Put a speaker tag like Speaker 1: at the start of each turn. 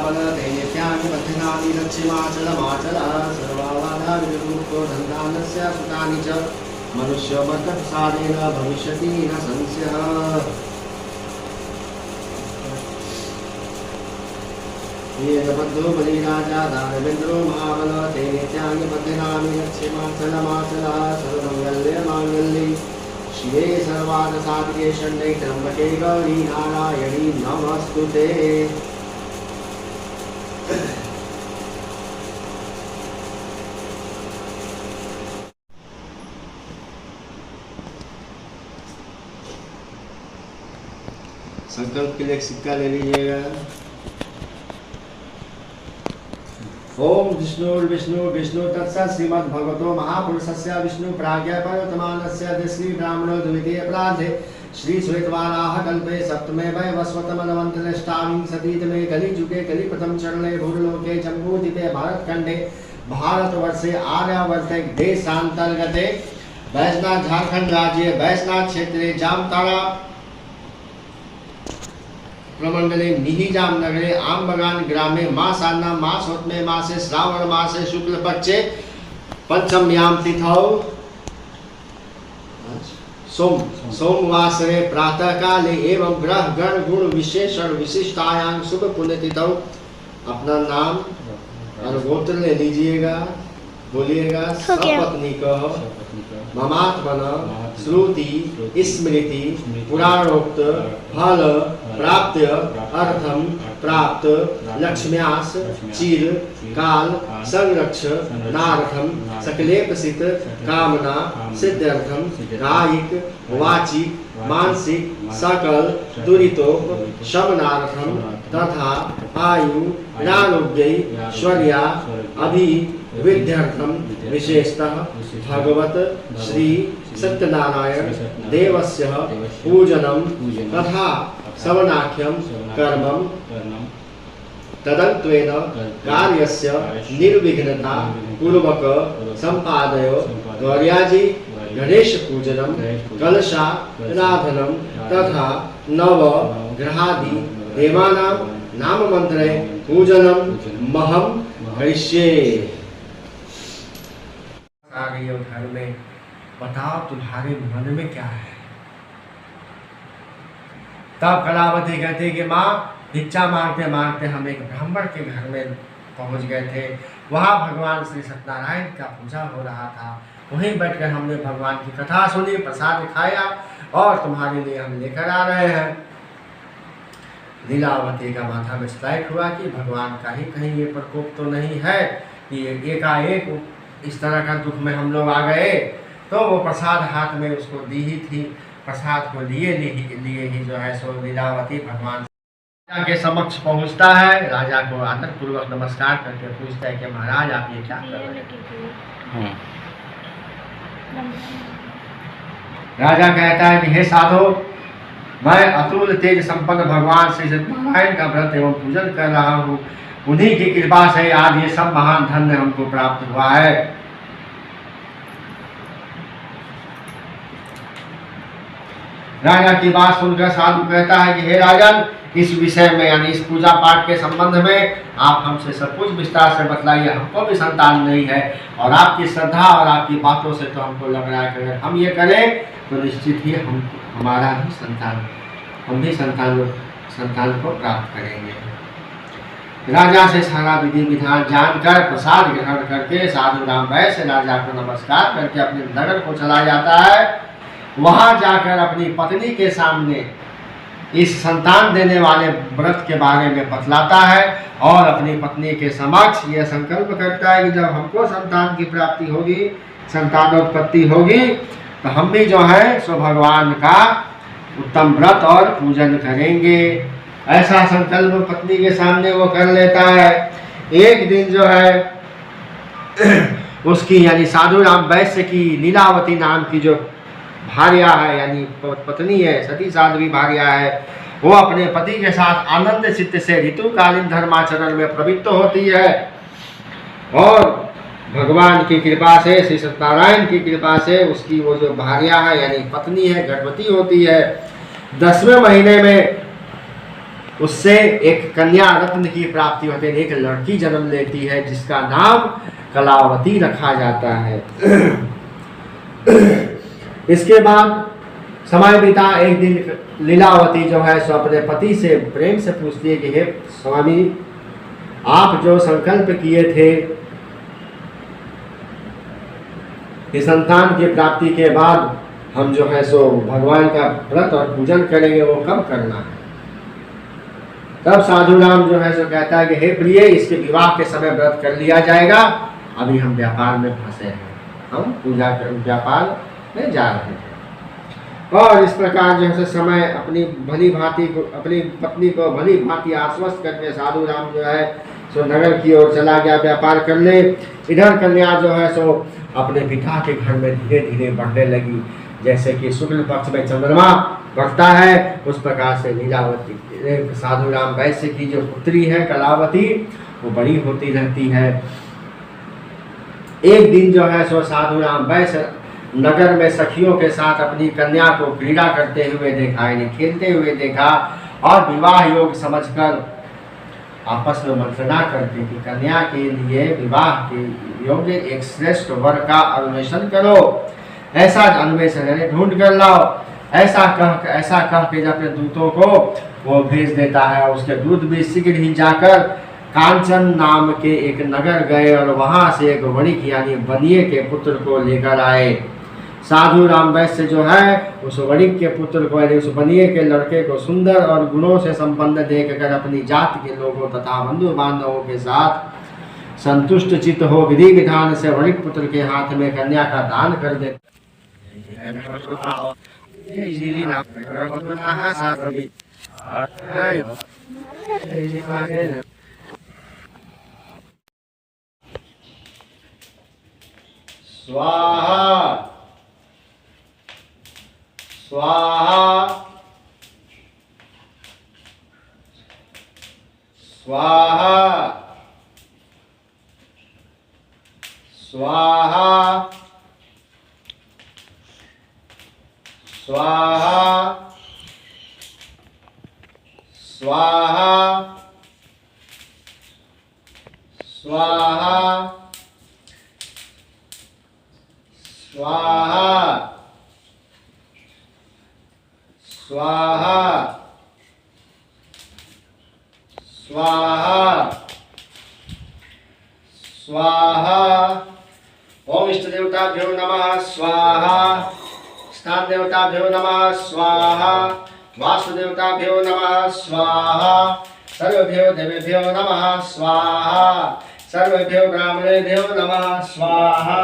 Speaker 1: मावल दैन्यत्यानि बध्नानि लक्ष्मीमाचलमाचल सर्वावाधाविमुक्तो धन्धानस्य सुतानि च मनुष्यमतप्रसादेन भविष्यति न संशयः। वीरभद्रो बलिराजा दानवेन्द्रो महाबल दैन्यत्यानि बध्नानि लक्ष्मीमाचलमाचल सर्वमङ्गल्ये शिवे सर्वार्थसाधिके शरण्ये त्र्यम्बके गौरी नारायणी नमस्तुते। संकल्प के लिए एक सिक्का ले लीजिएगा। ओम विष्णु विष्णु तत्सत् श्रीमद् भगवतो महापुरुषस्य विष्णु प्राज्ञा पर्वतमानस्य श्री ब्राह्मणो द्वितीय प्रार्थे श्री श्वेतवाराह कल्पे सप्तमे वैवस्वतमनवन्तरष्टाविंशतितमे कलिजुगे कलिप्रथम चरणे भूलोके जम्बूद्वीपे भारतखण्डे भारतवर्षे आर्यावर्ते देशान्तर्गते वैष्णव झारखंड राज्ये वैष्णव क्षेत्रे जामताड़ा प्रमंडले निहिजाम नगरे आमबगान ग्रामे मासान्ना मासोत्मे मासे श्रावण मासे शुक्ल पक्षे पंचम्याम तिथौ सोमवासरे प्रातः काले एवं ग्रह गण गुण विशेषण विशिष्टायां शुभ पुण्य तिथौ अपना नाम और गोत्र ले लीजिएगा। बोलिएगा सपत्नी कह ममात्मन श्रुति स्मृति पुराणोक्त फल प्राप्त अर्थम प्राप्त लक्ष्म्यास चिर काल संरक्ष नार्थम सकलेपसित कामना सिद्ध्यर्थम कायिक वाचिक मानसिक सकल दुरितोप शमनार्थम तथा आयु आरोग्यैश्वर्या अभिवृद्ध्यर्थम विशेषतः भगवत श्री सत्यनारायण देवस्य पूजनम तथा सवनाख्यम कर्मम तदन्त्वेन कार्यस्य निर्विघ्नता पूर्वक संपादयो गौर्याजी गणेश पूजनम कलशाराधनम तथा नव ग्रहादि देवानां नाम मंत्रे पूजनम महम करिष्ये। आ गई हो घर में, बताओ तुम्हारे मन में क्या है। तब कलावती कहती कि माँ भिक्षा मांगते मांगते हम एक ब्राह्मण के घर में पहुंच गए थे। वहाँ भगवान श्री सत्यनारायण का पूजा हो रहा था। वहीं बैठकर हमने भगवान की कथा सुनी, प्रसाद खाया और तुम्हारे लिए हम लेकर आ रहे हैं। लीलावती का माथा में स्ट्राइक हुआ कि भगवान का ही कहीं ये प्रकोप तो नहीं है कि एकाएक इस तरह का दुख में हम लोग आ गए। तो वो प्रसाद हाथ में उसको दी ही थी। प्रसाद को लिए ही जो है सो लीलावती भगवान राजा के समक्ष पहुंचता है। राजा को आदर पूर्वक नमस्कार करके पूछता है कि महाराज आप ये क्या कर रहे हैं। राजा कहता है कि हे साधु, मैं अतुल तेज संपन्न भगवान श्री सत्यनारायण का व्रत एवं पूजन कर रहा हूँ। उन्हीं की कृपा से आज ये सब महान धन्य हमको प्राप्त हुआ है। राजा की बात सुनकर साधु कहता है कि हे राजन, इस विषय में यानी इस पूजा पाठ के संबंध में आप हमसे सब कुछ विस्तार से बतलाइए। हमको भी संतान नहीं है और आपकी श्रद्धा और आपकी बातों से तो हमको लग रहा है कि अगर हम ये करें तो निश्चित ही हमारा भी हम भी संतान को प्राप्त करेंगे। राजा से सारा विधि विधान जानकर प्रसाद ग्रहण करके साधु राम वैश्य राजा को नमस्कार करके अपने नगर को चला जाता है। वहां जाकर अपनी पत्नी के सामने इस संतान देने वाले व्रत के बारे में बतलाता है और अपनी पत्नी के समक्ष यह संकल्प करता है कि जब हमको संतान की प्राप्ति होगी, संतानोत्पत्ति होगी, तो हम भी जो है सो भगवान का उत्तम व्रत और पूजन करेंगे। ऐसा संकल्प पत्नी के सामने वो कर लेता है। एक दिन जो है उसकी यानी साधु राम वैश्य की लीलावती नाम की जो भार्या है यानी पत्नी है, सती साध्वी भार्या है, वो अपने पति के साथ आनंद चित्त से ऋतुकालीन धर्माचरण में प्रवृत्त होती है और भगवान की कृपा से, श्री सत्यनारायण की कृपा से उसकी वो जो भार्या है यानी पत्नी है, गर्भवती होती है। 10वें महीने में उससे एक कन्या रत्न की प्राप्ति होती है, एक लड़की जन्म लेती है जिसका नाम कलावती रखा जाता है। इसके बाद समय बीता, एक दिन लीलावती जो है सो अपने पति से प्रेम से पूछती है कि हे स्वामी, आप जो संकल्प किए थे कि संतान की प्राप्ति के बाद हम जो है सो भगवान का व्रत और पूजन करेंगे, वो कब करना है? तब साधु राम जो है सो कहता है कि हे प्रिय, इसके विवाह के समय व्रत कर लिया जाएगा, अभी हम व्यापार में फंसे हैं, हम पूजा व्यापार में जा रहे हैं। और इस प्रकार जो है समय अपनी भली भांति को, अपनी पत्नी को भली भांति आश्वस्त करके साधु राम जो है सो नगर की ओर चला गया व्यापार करने। इधर कन्या जो है सो अपने पिता के घर में धीरे धीरे बढ़ने लगी, जैसे कि शुक्ल पक्ष में चंद्रमा बढ़ता है, उस प्रकार से लीलावती साधु राम वैश्य की जो पुत्री है कलावती, वो बड़ी होती रहती है। एक दिन जो है सो साधु राम वैश्य नगर में सखियों के साथ अपनी कन्या को क्रीड़ा करते हुए देखा, यानी खेलते हुए देखा, और विवाह योग समझकर आपस में मंत्रणा करके कि कन्या के लिए विवाह के योग्य एक श्रेष्ठ वर का अन्वेषण करो, ऐसा अन्वेषण यानी ढूंढ कर लाओ। ऐसा कह के जब अपने दूतों को वो भेज देता है। उसके दूत भी शीघ्र ही जाकर कांचन नाम के एक नगर गए और वहां से एक वणिक यानी बनिए के पुत्र को लेकर आए। साधु राम वैश्य जो है उस वणिक के पुत्र को यानी उस बनिए के लड़के को सुंदर और गुणों से संपन्न देखकर अपनी जाति के लोगों तथा बंधु बांधवों के साथ संतुष्ट चित्त हो विधि विधान से वणिक पुत्र के हाथ में कन्या का दान कर देते। स्वाहा स्वाहा स्वाहा स्वाहा स्वाहा स्वाहा स्वाहा स्वाहा स्वाहा स्वाहा स्वाहा। ओम इष्ट देवताभ्यो नमः स्वाहा, स्थान देवताभ्यो नमः स्वाहा, वास्तु देवताभ्यो नमः स्वाहा, सर्वभ्यो देवेभ्यो नमः स्वाहा, सर्वभ्यो ब्राह्मणेभ्यो नमः स्वाहा।